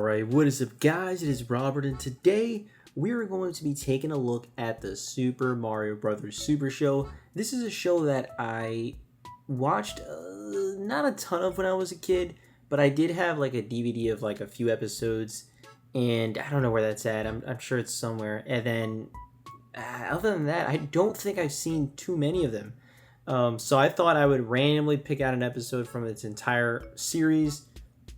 Alright, what is up guys? It is Robert and today we're going to be taking a look at the Super Mario Bros. Super Show. This is a show that I watched not a ton of when I was a kid, but I did have like a DVD of like a few episodes, and I don't know where that's at. I'm sure it's somewhere. And then other than that, I don't think I've seen too many of them. So I thought I would randomly pick out an episode from its entire series,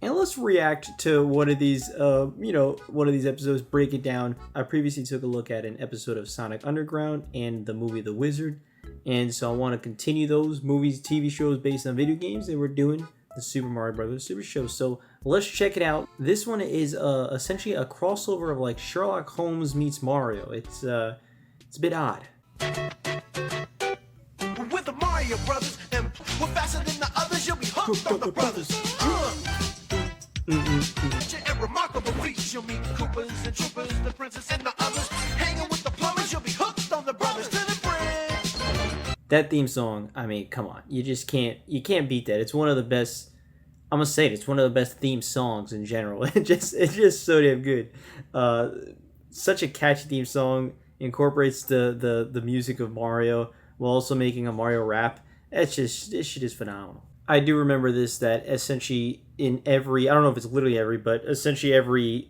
and let's react to one of these, one of these episodes, break it down. I previously took a look at an episode of Sonic Underground and the movie The Wizard, and so I want to continue those movies, TV shows based on video games, and we're doing the Super Mario Bros. Super Show. So let's check it out. This one is essentially a crossover of like Sherlock Holmes meets Mario. It's a bit odd. With the Mario Brothers, and we're faster than the others, you'll be hooked on the brothers. And remarkable feats, you'll meet Koopas and Troopers, the princess and the others. Hanging with the plumbers, you'll be hooked on the brothers to the bridge. That theme song, I mean, come on, you can't beat that. It's one of the best. I'm gonna say it. It's one of the best theme songs in general. It's just so damn good. Such a catchy theme song. Incorporates the music of Mario while also making a Mario rap. This shit is phenomenal. I do remember this, that essentially in every, I don't know if it's literally every, but essentially every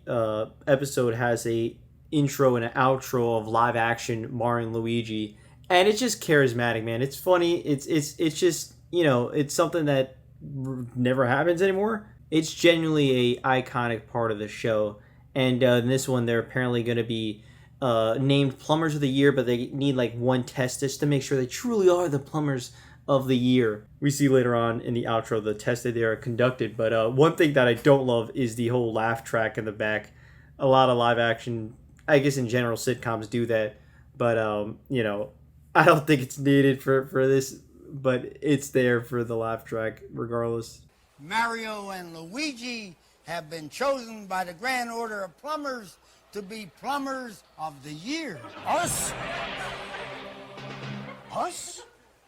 episode has a intro and an outro of live action Mario and Luigi, and it's just charismatic, man. It's funny. It's just, it's something that never happens anymore. It's genuinely a iconic part of the show, and in this one they're apparently going to be named Plumbers of the Year, but they need like one test just to make sure they truly are the Plumbers of the Year. We see later on in the outro the test that they are conducted, but one thing that I don't love is the whole laugh track in the back. A lot of live action, I guess in general sitcoms do that, but I don't think it's needed for this, but it's there for the laugh track regardless. Mario and Luigi have been chosen by the Grand Order of Plumbers to be Plumbers of the Year. Us?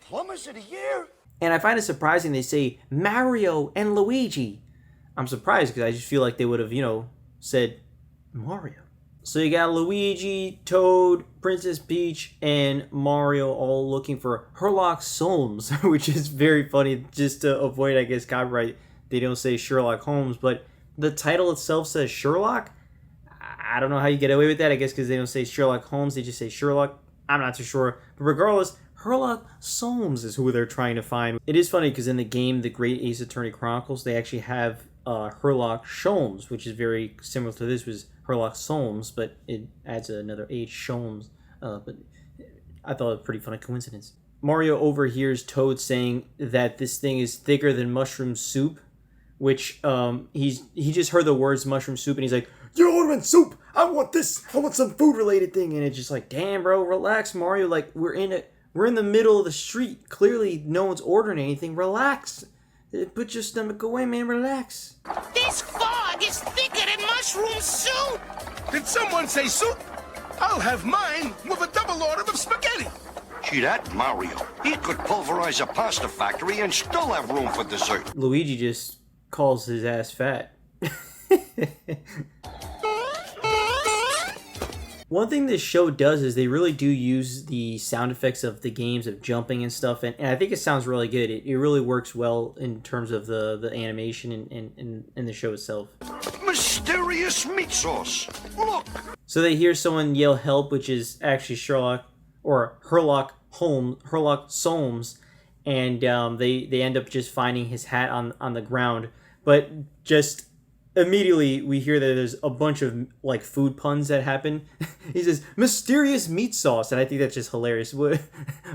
Plumbers of the Year? And I find it surprising they say Mario and Luigi. I'm surprised because I just feel like they would have, said Mario. So you got Luigi, Toad, Princess Peach, and Mario all looking for Herlock Solmes, which is very funny. Just to avoid, I guess, copyright, they don't say Sherlock Holmes, but the title itself says Sherlock. I don't know how you get away with that. I guess because they don't say Sherlock Holmes, they just say Sherlock. I'm not too sure. But regardless, Herlock Solmes is who they're trying to find. It is funny because in the game, The Great Ace Attorney Chronicles, they actually have Herlock Solmes, which is very similar to this, was Herlock Solmes, but it adds another H, Solmes. But I thought it was a pretty funny coincidence. Mario overhears Toad saying that this thing is thicker than mushroom soup, which he just heard the words mushroom soup, and he's like, "You're ordering soup! I want this! I want some food-related thing!" And it's just like, damn, bro, relax, Mario. Like, we're in the middle of the street. Clearly, no one's ordering anything. Relax. Put your stomach away, man. Relax. This fog is thicker than mushroom soup! Did someone say soup? I'll have mine with a double order of spaghetti. See that? Mario. He could pulverize a pasta factory and still have room for dessert. Luigi just calls his ass fat. One thing this show does is they really do use the sound effects of the games of jumping and stuff, and I think it sounds really good. It really works well in terms of the animation and the show itself. Mysterious meat sauce. Look. So they hear someone yell help, which is actually Sherlock or Herlock Solmes, and they end up just finding his hat on the ground, but just immediately we hear that there's a bunch of like food puns that happen. He says mysterious meat sauce, and I think that's just hilarious.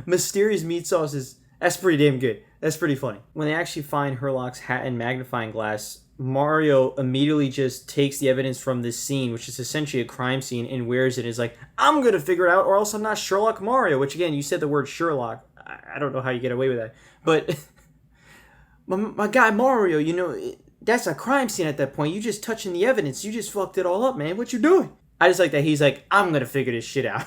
Mysterious meat sauce that's pretty damn good. That's pretty funny. When they actually find Herlock's hat and magnifying glass, Mario immediately just takes the evidence from this scene, which is essentially a crime scene, and wears it and is like, I'm gonna figure it out or else I'm not Sherlock Mario, which again, you said the word Sherlock. I don't know how you get away with that, but my guy Mario, that's a crime scene at that point. You just touching the evidence. You just fucked it all up, man. What you doing? I just like that he's like, I'm going to figure this shit out.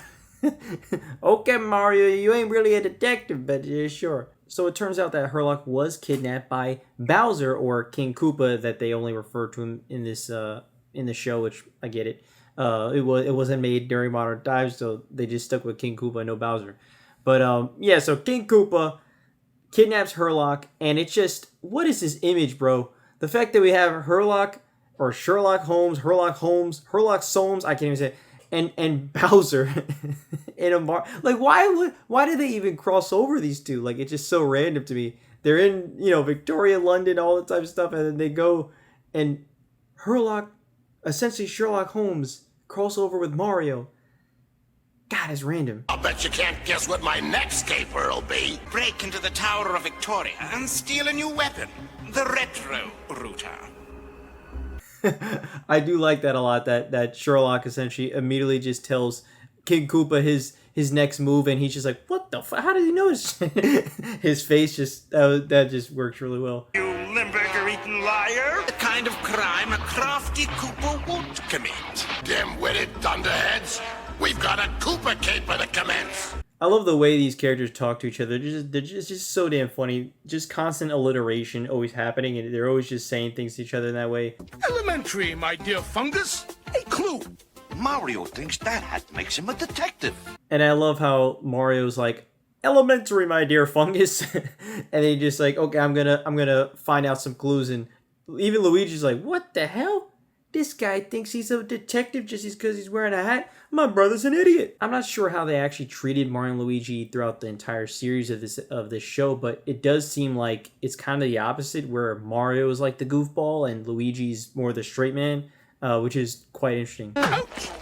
Okay, Mario, you ain't really a detective, but sure. So it turns out that Herlock was kidnapped by Bowser, or King Koopa, that they only refer to him in this in the show, which I get it. It wasn't made during modern times, so they just stuck with King Koopa and no Bowser. But yeah, so King Koopa kidnaps Herlock, and it's just, what is this image, bro? The fact that we have Herlock or Sherlock Holmes, Herlock Solmes, I can't even say it, and Bowser in a like why did they even cross over these two? Like, it's just so random to me. They're in, Victoria, London, all that type of stuff, and then they go and Herlock, essentially Sherlock Holmes, crossover with Mario. God, it's random. I'll bet you can't guess what my next caper will be. Break into the Tower of Victoria and steal a new weapon. The Retro Router. I do like that a lot, that Sherlock essentially immediately just tells King Koopa his next move, and he's just like, what the fuck? How did he know his face just, that just works really well. You Limburger-eating liar! The kind of crime a crafty Koopa won't commit. Dim-witted thunderheads! We've got a Koopa caper to commence! I love the way these characters talk to each other. They're just so damn funny. Just constant alliteration always happening, and they're always just saying things to each other in that way. Elementary, my dear fungus. A clue. Mario thinks that hat makes him a detective. And I love how Mario's like, elementary, my dear fungus. And they just like, okay, I'm gonna find out some clues. And even Luigi's like, what the hell? This guy thinks he's a detective just because he's wearing a hat? My brother's an idiot. I'm not sure how they actually treated Mario and Luigi throughout the entire series of this show, but it does seem like it's kind of the opposite, where Mario is like the goofball and Luigi's more the straight man, which is quite interesting.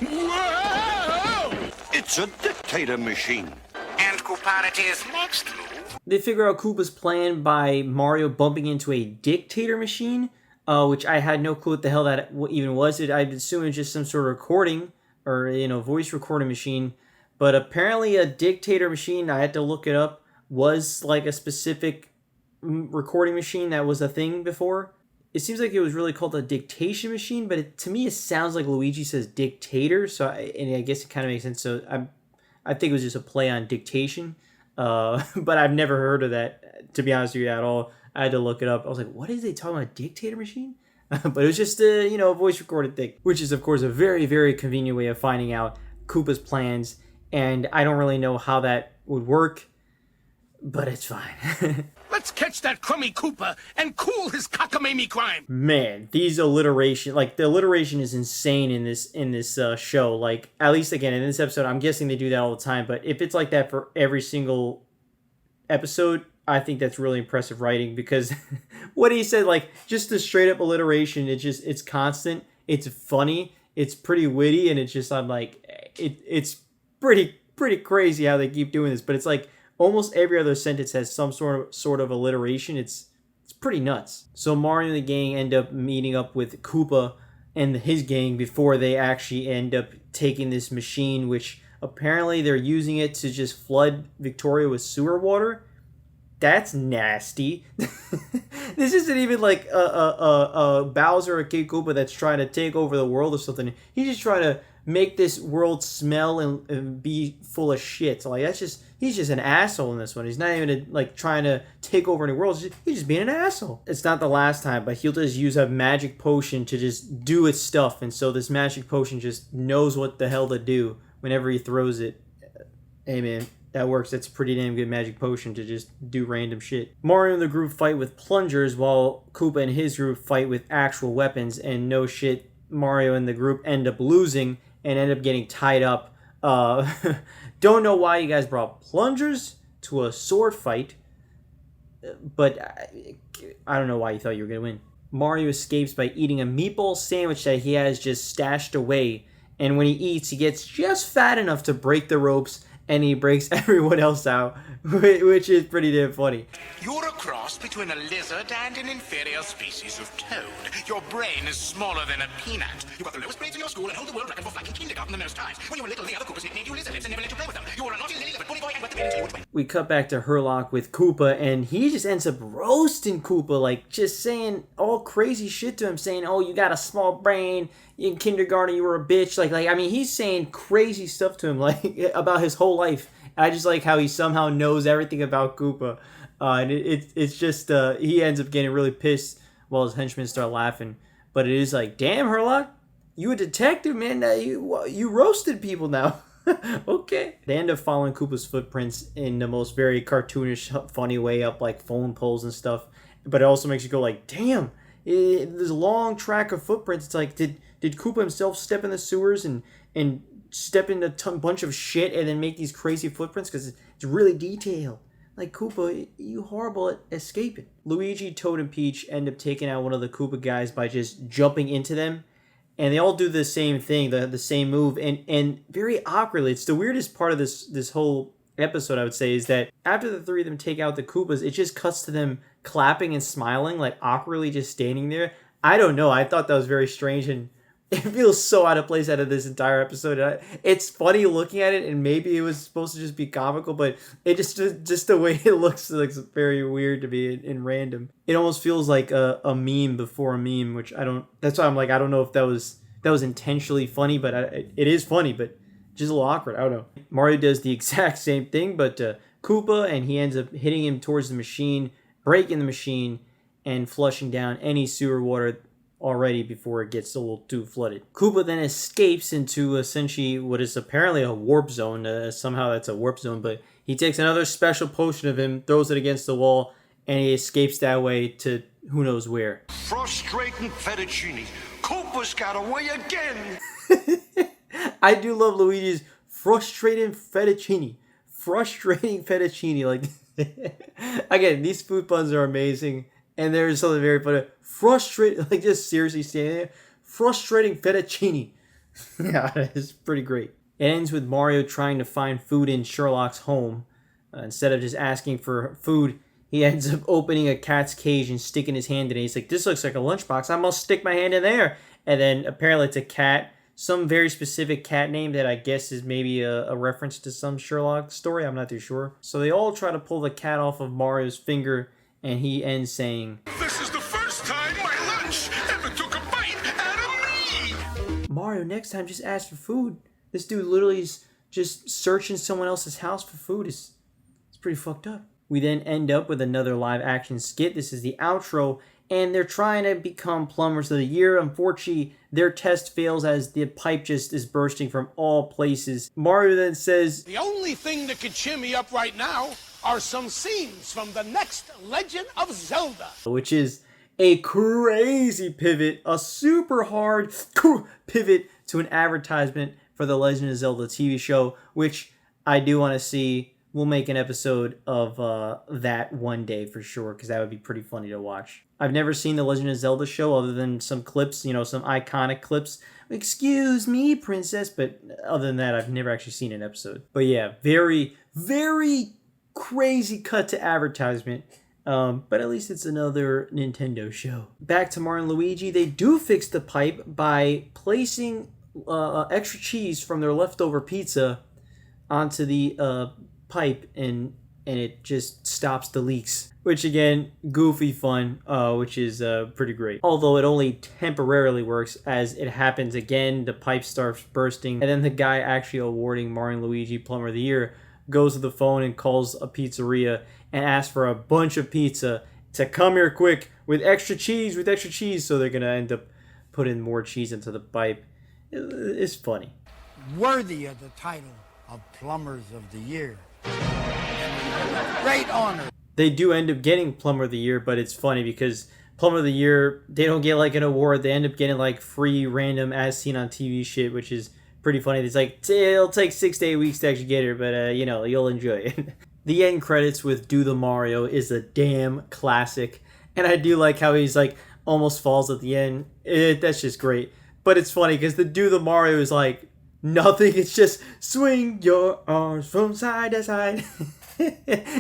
Whoa! It's a dictator machine. And Koopanity's next move. They figure out Koopa's plan by Mario bumping into a dictator machine, which I had no clue what the hell that even was. I'd assume it's just some sort of recording or, voice recording machine. But apparently a dictator machine, I had to look it up, was like a specific recording machine that was a thing before. It seems like it was really called a dictation machine, but to me it sounds like Luigi says dictator, and I guess it kind of makes sense. So I think it was just a play on dictation, but I've never heard of that, to be honest with you, at all. I had to look it up. I was like, what is they talking about, dictator machine? But it was just a voice recorded thing, which is of course a very, very convenient way of finding out Koopa's plans, and I don't really know how that would work, but it's fine. Let's catch that crummy Koopa and cool his cockamamie crime. Man, these alliteration, like the alliteration is insane in this show. Like, at least again in this episode, I'm guessing they do that all the time. But if it's like that for every single episode, I think that's really impressive writing, because what he said, like just the straight up alliteration, it's constant, it's funny, it's pretty witty, and it's just, I'm like, it's pretty crazy how they keep doing this. But it's like almost every other sentence has some sort of alliteration. It's pretty nuts. So Mario and the gang end up meeting up with Koopa and his gang before they actually end up taking this machine, which apparently they're using it to just flood Victoria with sewer water. That's nasty. This isn't even like a Bowser or King Koopa that's trying to take over the world or something. He's just trying to make this world smell and be full of shit. So like, he's just an asshole in this one. He's not even like trying to take over any world. He's just being an asshole. It's not the last time, but he'll just use a magic potion to just do its stuff. And so this magic potion just knows what the hell to do whenever he throws it. Hey man, that works. That's a pretty damn good magic potion to just do random shit. Mario and the group fight with plungers, while Koopa and his group fight with actual weapons. And no shit, Mario and the group end up losing and end up getting tied up. Don't know why you guys brought plungers to a sword fight, but I don't know why you thought you were going to win. Mario escapes by eating a meatball sandwich that he has just stashed away, and when he eats, he gets just fat enough to break the ropes, and he breaks everyone else out, which is pretty damn funny. You're a cross between a lizard and an inferior species of toad. Your brain is smaller than a peanut. You got the lowest grades in your school and hold the world record for flanking kindergarten the most times. When you were little, the other Koopas nicknamed you lizards and never let you play with them. You were a naughty lily-livered bully boy and wet the bed until you would win. We cut back to Herlock with Koopa, and he just ends up roasting Koopa, like just saying all crazy shit to him, saying, oh, you got a small brain, in kindergarten you were a bitch. Like I mean, he's saying crazy stuff to him, like about his whole life. I just like how he somehow knows everything about Koopa. And it's just, he ends up getting really pissed while his henchmen start laughing. But it is like, damn, Herlock, You a detective, man? Now you roasted people now. Okay. They end up following Koopa's footprints in the most very cartoonish, funny way up like phone poles and stuff. But it also makes you go like, damn, there's a long track of footprints. It's like, did Koopa himself step in the sewers and step in a bunch of shit and then make these crazy footprints? Because it's really detailed. Like, Koopa, you horrible at escaping. Luigi, Toad, and Peach end up taking out one of the Koopa guys by just jumping into them. And they all do the same thing, the same move, and very awkwardly. It's the weirdest part of this whole episode, I would say, is that after the three of them take out the Koopas, it just cuts to them clapping and smiling, like awkwardly just standing there. I don't know. I thought that was very strange, and it feels so out of place out of this entire episode. It's funny looking at it, and maybe it was supposed to just be comical, but it just the way it looks very weird to me and random. It almost feels like a meme before a meme, which I don't. That's why I'm like, I don't know if that was intentionally funny, but it is funny, but just a little awkward. I don't know. Mario does the exact same thing, but Koopa, and he ends up hitting him towards the machine, breaking the machine, and flushing down any sewer water already before it gets a little too flooded. Koopa then escapes into essentially what is apparently a warp zone. Somehow that's a warp zone, but he takes another special potion of him, throws it against the wall, and he escapes that way to who knows where. Frustrating fettuccine. Koopa's got away again. I do love Luigi's frustrating fettuccine. Frustrating fettuccine. Like, again, these food puns are amazing. And there's something very funny. Frustrating, like just seriously standing there. Frustrating fettuccine. Yeah, it's pretty great. It ends with Mario trying to find food in Sherlock's home. Instead of just asking for food, he ends up opening a cat's cage and sticking his hand in it. He's like, this looks like a lunchbox. I must stick my hand in there. And then apparently it's a cat. Some very specific cat name that I guess is maybe a reference to some Sherlock story. I'm not too sure. So they all try to pull the cat off of Mario's finger. And he ends saying, This is the first time my lunch ever took a bite out of me! Mario, next time just ask for food. This dude literally is just searching someone else's house for food. It's pretty fucked up. We then end up with another live action skit. This is the outro. And they're trying to become plumbers of the year. Unfortunately, their test fails as the pipe just is bursting from all places. Mario then says, The only thing that can cheer me up right now are some scenes from the next Legend of Zelda. Which is a crazy pivot, a super hard pivot to an advertisement for the Legend of Zelda TV show, which I do want to see. We'll make an episode of that one day for sure, because that would be pretty funny to watch. I've never seen the Legend of Zelda show other than some clips, some iconic clips. Excuse me, princess, but other than that, I've never actually seen an episode. But yeah, very, very crazy cut to advertisement. But at least it's another Nintendo show. Back to Mario and Luigi, they do fix the pipe by placing extra cheese from their leftover pizza onto the pipe, and it just stops the leaks, which again, goofy fun, which is pretty great, although it only temporarily works. As it happens again, the pipe starts bursting, and then the guy actually awarding Mario and Luigi Plumber of the Year goes to the phone and calls a pizzeria and asks for a bunch of pizza to come here quick with extra cheese, so they're gonna end up putting more cheese into the pipe. It's funny. Worthy of the title of Plumbers of the Year. Great honor. They do end up getting Plumber of the Year, but it's funny because Plumber of the Year, they don't get like an award. They end up getting like free random as seen on TV shit, which is pretty funny. It's like, it'll take 6 to 8 weeks to actually get her, but you'll enjoy it. The end credits with Do the Mario is a damn classic. And I do like how he's like almost falls at the end. That's just great. But it's funny because the Do the Mario is like nothing. It's just swing your arms from side to side.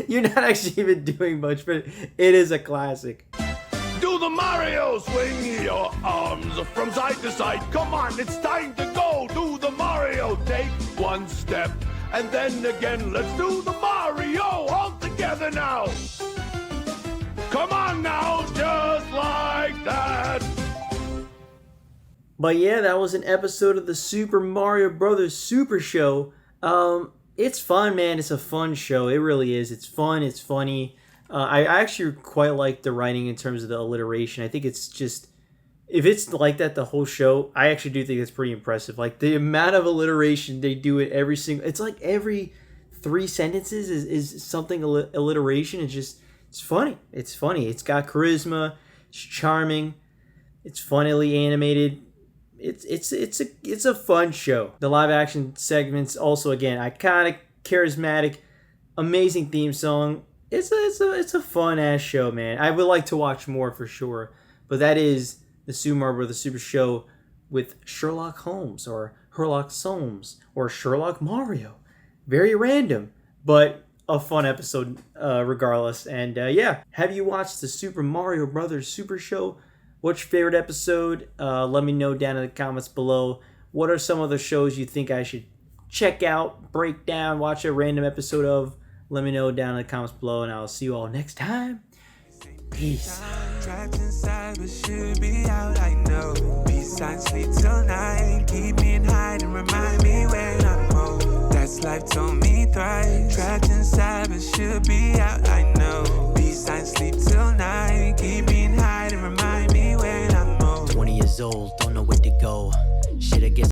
You're not actually even doing much, but it is a classic. Do the Mario! Swing your arms from side to side. Come on, it's time to go. Do the Mario. Take one step, and then again. Let's do the Mario all together now. Come on now, just like that. But yeah, that was an episode of the Super Mario Brothers Super Show. It's fun, man. It's a fun show. It really is. It's fun. It's funny. I actually quite like the writing in terms of the alliteration. I think it's if it's like that the whole show, I actually do think it's pretty impressive. Like the amount of alliteration they do it every single. It's like every 3 sentences is something alliteration. It's funny. It's funny. It's got charisma. It's charming. It's funnily animated. It's a fun show. The live action segments also, again, iconic, charismatic, amazing theme song. It's a fun ass show, man. I would like to watch more for sure. But that is the Super Mario Brothers Super Show with Sherlock Holmes or Herlock Solmes or Sherlock Mario. Very random, but a fun episode regardless. And yeah, have you watched the Super Mario Brothers Super Show? What's your favorite episode? Let me know down in the comments below. What are some of the shows you think I should check out, break down, watch a random episode of? Let me know down in the comments below, and I'll see you all next time. Peace. Trapped inside, but should be out, I know. Besides, sleep till night. Keep me in hide and remind me when I'm home. That's life told me thrice. Trapped inside, but should be out, I know.